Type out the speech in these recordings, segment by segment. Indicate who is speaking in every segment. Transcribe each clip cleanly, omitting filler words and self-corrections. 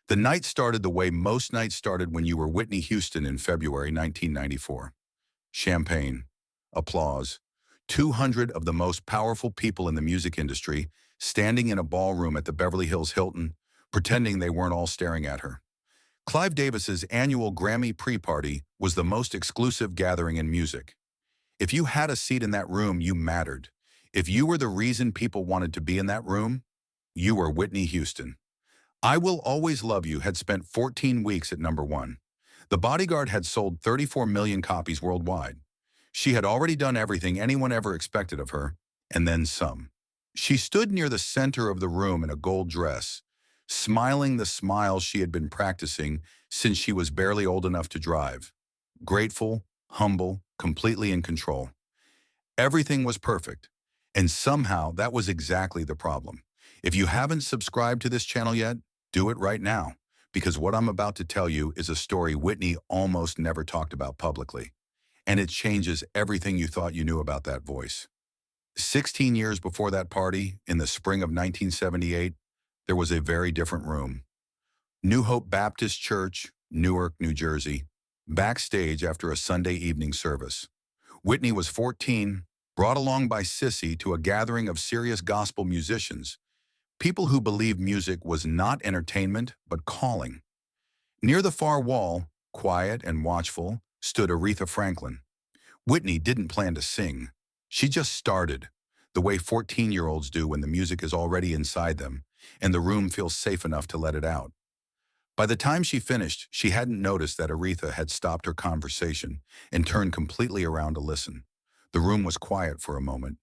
Speaker 1: The night started the way most nights started when you were Whitney Houston in February 1994. Champagne, applause, 200 of the most powerful people in the music industry standing in a ballroom at the Beverly Hills Hilton, pretending they weren't all staring at her. Clive Davis's annual Grammy Pre-Party was the most exclusive gathering in music. If you had a seat in that room, you mattered. If you were the reason people wanted to be in that room, you were Whitney Houston. I Will Always Love You had spent 14 weeks at number one. The Bodyguard had sold 34 million copies worldwide. She had already done everything anyone ever expected of her, and then some. She stood near the center of the room in a gold dress, smiling the smile she had been practicing since she was barely old enough to drive. Grateful, humble, completely in control. Everything was perfect, and somehow that was exactly the problem. If you haven't subscribed to this channel yet, do it right now, because what I'm about to tell you is a story Whitney almost never talked about publicly, and it changes everything you thought you knew about that voice. 16 years before that party, in the spring of 1978, there was a very different room. New Hope Baptist Church, Newark, New Jersey, backstage after a Sunday evening service. Whitney was 14, brought along by Sissy to a gathering of serious gospel musicians, people who believed music was not entertainment, but calling. Near the far wall, quiet and watchful, stood Aretha Franklin. Whitney didn't plan to sing. She just started, the way 14-year-olds do when the music is already inside them, and the room feels safe enough to let it out. By the time she finished, she hadn't noticed that Aretha had stopped her conversation and turned completely around to listen. The room was quiet for a moment.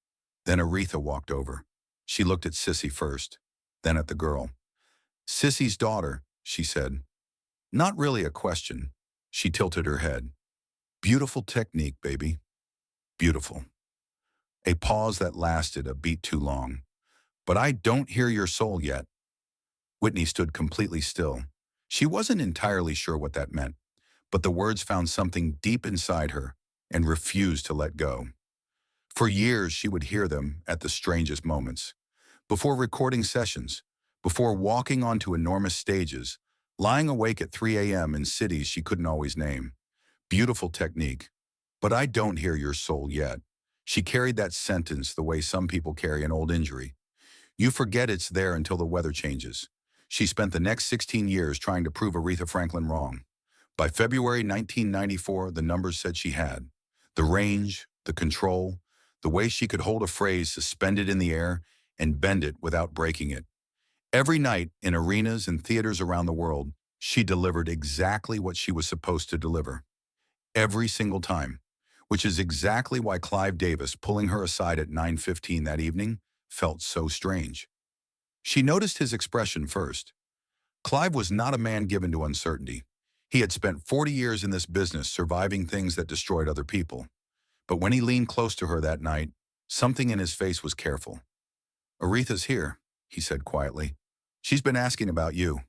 Speaker 1: Then Aretha walked over. She looked at Sissy first, then at the girl. "Sissy's daughter," she said. Not really a question. She tilted her head. "Beautiful technique, baby. Beautiful." A pause that lasted a beat too long. "But I don't hear your soul yet." Whitney stood completely still. She wasn't entirely sure what that meant, but the words found something deep inside her and refused to let go. For years, she would hear them at the strangest moments. Before recording sessions, before walking onto enormous stages, lying awake at 3 a.m. in cities she couldn't always name. Beautiful technique. But I don't hear your soul yet. She carried that sentence the way some people carry an old injury. You forget it's there until the weather changes. She spent the next 16 years trying to prove Aretha Franklin wrong. By February 1994, the numbers said she had. The range, the control, the way she could hold a phrase suspended in the air and bend it without breaking it. Every night, in arenas and theaters around the world, she delivered exactly what she was supposed to deliver. Every single time. Which is exactly why Clive Davis, pulling her aside at 9:15 that evening, felt so strange. She noticed his expression first. Clive was not a man given to uncertainty. He had spent 40 years in this business surviving things that destroyed other people. But when he leaned close to her that night, something in his face was careful. "Aretha's here," he said quietly. "She's been asking about you."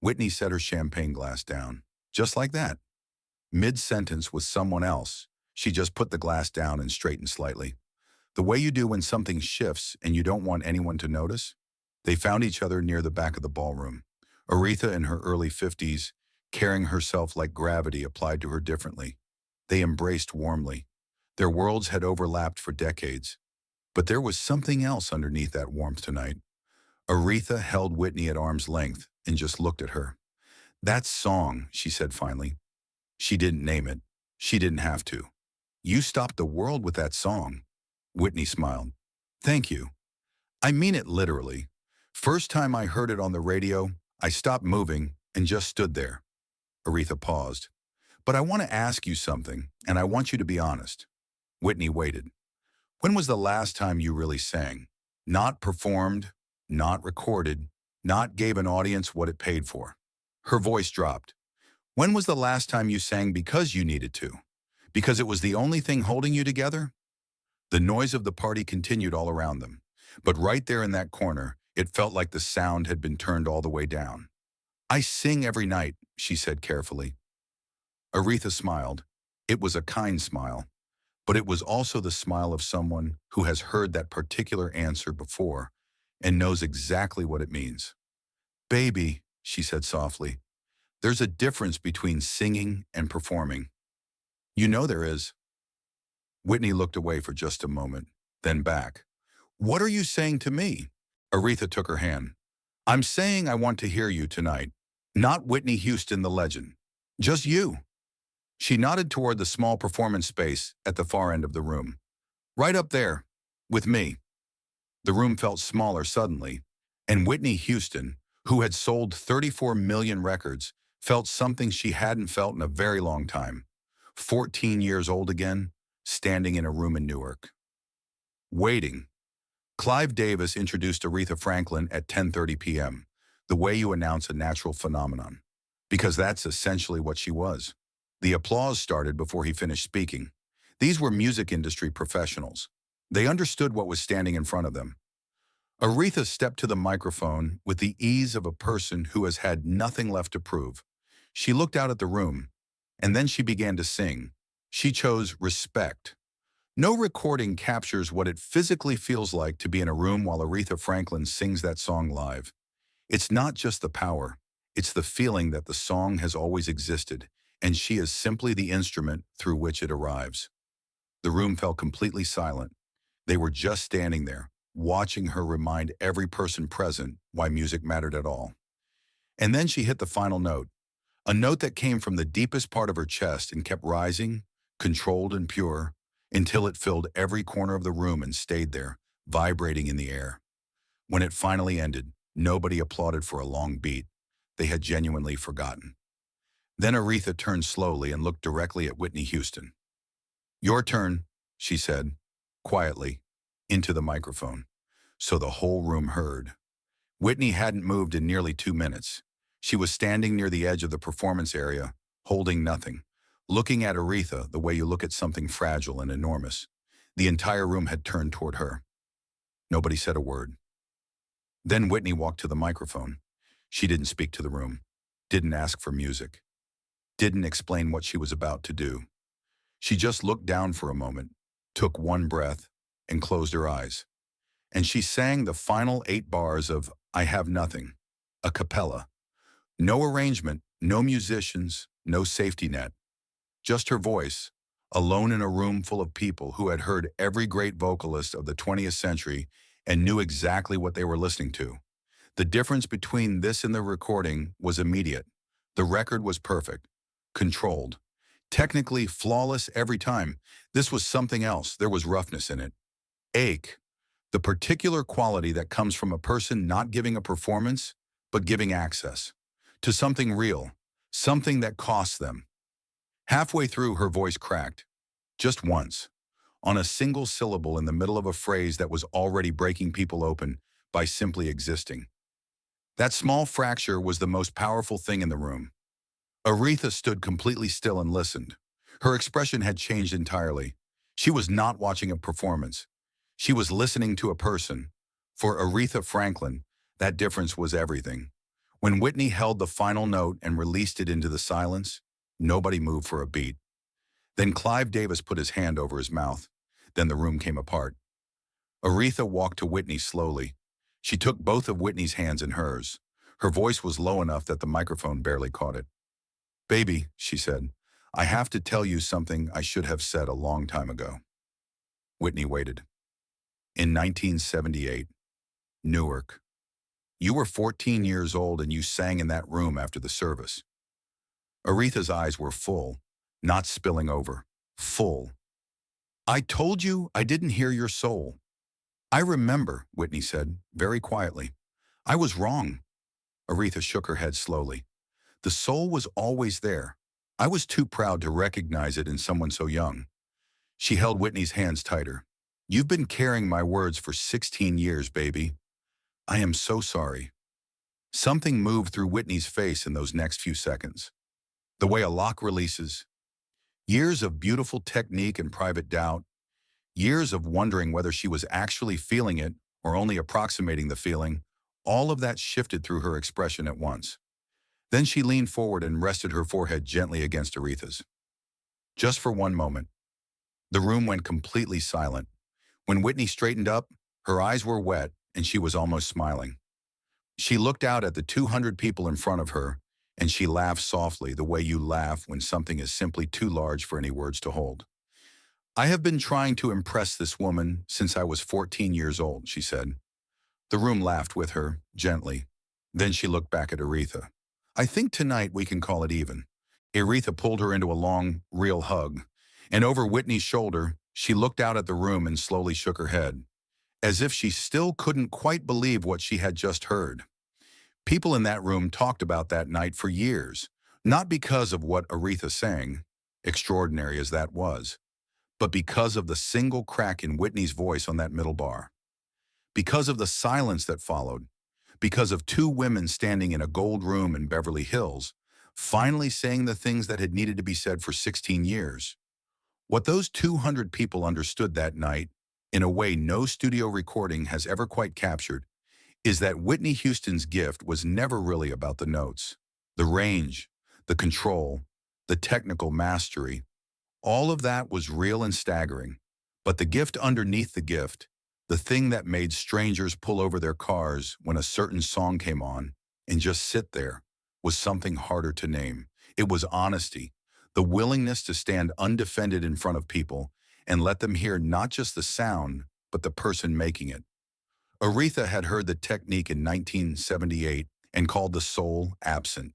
Speaker 1: Whitney set her champagne glass down. Just like that. Mid-sentence with someone else, she just put the glass down and straightened slightly. The way you do when something shifts and you don't want anyone to notice. They found each other near the back of the ballroom. Aretha in her early 50s, carrying herself like gravity applied to her differently. They embraced warmly. Their worlds had overlapped for decades. But there was something else underneath that warmth tonight. Aretha held Whitney at arm's length and just looked at her. "That song," she said finally. She didn't name it. She didn't have to. "You stopped the world with that song." Whitney smiled. "Thank you. I mean it literally. First time I heard it on the radio, I stopped moving and just stood there." Aretha paused. "But I want to ask you something, and I want you to be honest." Whitney waited. "When was the last time you really sang? Not performed, not recorded, not gave an audience what it paid for." Her voice dropped. "When was the last time you sang because you needed to? Because it was the only thing holding you together?" The noise of the party continued all around them. But right there in that corner, it felt like the sound had been turned all the way down. "I sing every night," she said carefully. Aretha smiled. It was a kind smile, but it was also the smile of someone who has heard that particular answer before and knows exactly what it means. "Baby," she said softly. There's a difference between singing and performing. You know there is. Whitney looked away for just a moment, then back. What are you saying to me? Aretha took her hand. I'm saying I want to hear you tonight. Not Whitney Houston, the legend. Just you. She nodded toward the small performance space at the far end of the room. Right up there. With me. The room felt smaller suddenly, and Whitney Houston, who had sold 34 million records, felt something she hadn't felt in a very long time. 14 years old again, standing in a room in Newark. Waiting. Clive Davis introduced Aretha Franklin at 10:30 p.m., the way you announce a natural phenomenon. Because that's essentially what she was. The applause started before he finished speaking. These were music industry professionals. They understood what was standing in front of them. Aretha stepped to the microphone with the ease of a person who has had nothing left to prove. She looked out at the room, and then she began to sing. She chose Respect. No recording captures what it physically feels like to be in a room while Aretha Franklin sings that song live. It's not just the power, it's the feeling that the song has always existed, and she is simply the instrument through which it arrives. The room fell completely silent. They were just standing there, watching her remind every person present why music mattered at all. And then she hit the final note, a note that came from the deepest part of her chest and kept rising, controlled and pure, until it filled every corner of the room and stayed there, vibrating in the air. When it finally ended, nobody applauded for a long beat. They had genuinely forgotten. Then Aretha turned slowly and looked directly at Whitney Houston. Your turn, she said, quietly, into the microphone, so the whole room heard. Whitney hadn't moved in nearly 2 minutes. She was standing near the edge of the performance area, holding nothing, looking at Aretha the way you look at something fragile and enormous. The entire room had turned toward her. Nobody said a word. Then Whitney walked to the microphone. She didn't speak to the room, didn't ask for music, didn't explain what she was about to do. She just looked down for a moment, took one breath, and closed her eyes. And she sang the final 8 bars of I Have Nothing, a cappella. No arrangement, no musicians, no safety net. Just her voice, alone in a room full of people who had heard every great vocalist of the 20th century and knew exactly what they were listening to. The difference between this and the recording was immediate. The record was perfect, controlled, technically flawless every time. This was something else. There was roughness in it. Ache, the particular quality that comes from a person not giving a performance, but giving access to something real, something that costs them. Halfway through, her voice cracked, just once, on a single syllable in the middle of a phrase that was already breaking people open by simply existing. That small fracture was the most powerful thing in the room. Aretha stood completely still and listened. Her expression had changed entirely. She was not watching a performance. She was listening to a person. For Aretha Franklin, that difference was everything. When Whitney held the final note and released it into the silence, nobody moved for a beat. Then Clive Davis put his hand over his mouth. Then the room came apart. Aretha walked to Whitney slowly. She took both of Whitney's hands in hers. Her voice was low enough that the microphone barely caught it. Baby, she said, I have to tell you something I should have said a long time ago. Whitney waited. In 1978, Newark. You were 14 years old and you sang in that room after the service. Aretha's eyes were full, not spilling over, full. I told you I didn't hear your soul. I remember, Whitney said, very quietly. I was wrong. Aretha shook her head slowly. The soul was always there. I was too proud to recognize it in someone so young. She held Whitney's hands tighter. You've been carrying my words for 16 years, baby. I am so sorry. Something moved through Whitney's face in those next few seconds. The way a lock releases. Years of beautiful technique and private doubt. Years of wondering whether she was actually feeling it or only approximating the feeling. All of that shifted through her expression at once. Then she leaned forward and rested her forehead gently against Aretha's. Just for one moment. The room went completely silent. When Whitney straightened up, her eyes were wet and she was almost smiling. She looked out at the 200 people in front of her, and she laughed softly the way you laugh when something is simply too large for any words to hold. "I have been trying to impress this woman since I was 14 years old," she said. The room laughed with her, gently. Then she looked back at Aretha. "I think tonight we can call it even." Aretha pulled her into a long, real hug, and over Whitney's shoulder, she looked out at the room and slowly shook her head, as if she still couldn't quite believe what she had just heard. People in that room talked about that night for years, not because of what Aretha sang, extraordinary as that was, but because of the single crack in Whitney's voice on that middle bar. Because of the silence that followed, because of two women standing in a gold room in Beverly Hills, finally saying the things that had needed to be said for 16 years. What those 200 people understood that night, in a way no studio recording has ever quite captured, is that Whitney Houston's gift was never really about the notes, the range, the control, the technical mastery. All of that was real and staggering. But the gift underneath the gift, the thing that made strangers pull over their cars when a certain song came on and just sit there, was something harder to name. It was honesty, the willingness to stand undefended in front of people and let them hear not just the sound, but the person making it. Aretha had heard the technique in 1978 and called the soul absent.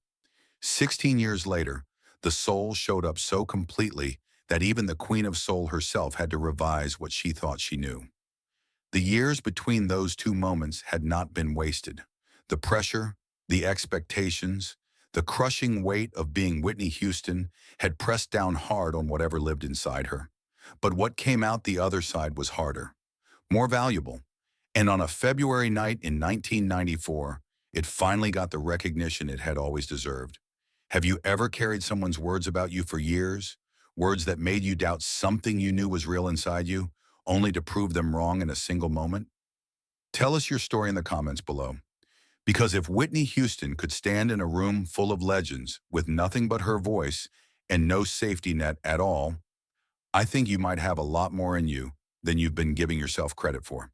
Speaker 1: 16 years later, the soul showed up so completely that even the Queen of Soul herself had to revise what she thought she knew. The years between those two moments had not been wasted. The pressure, the expectations, the crushing weight of being Whitney Houston had pressed down hard on whatever lived inside her. But what came out the other side was harder, more valuable. And on a February night in 1994, it finally got the recognition it had always deserved. Have you ever carried someone's words about you for years? Words that made you doubt something you knew was real inside you, only to prove them wrong in a single moment? Tell us your story in the comments below. Because if Whitney Houston could stand in a room full of legends with nothing but her voice and no safety net at all, I think you might have a lot more in you than you've been giving yourself credit for.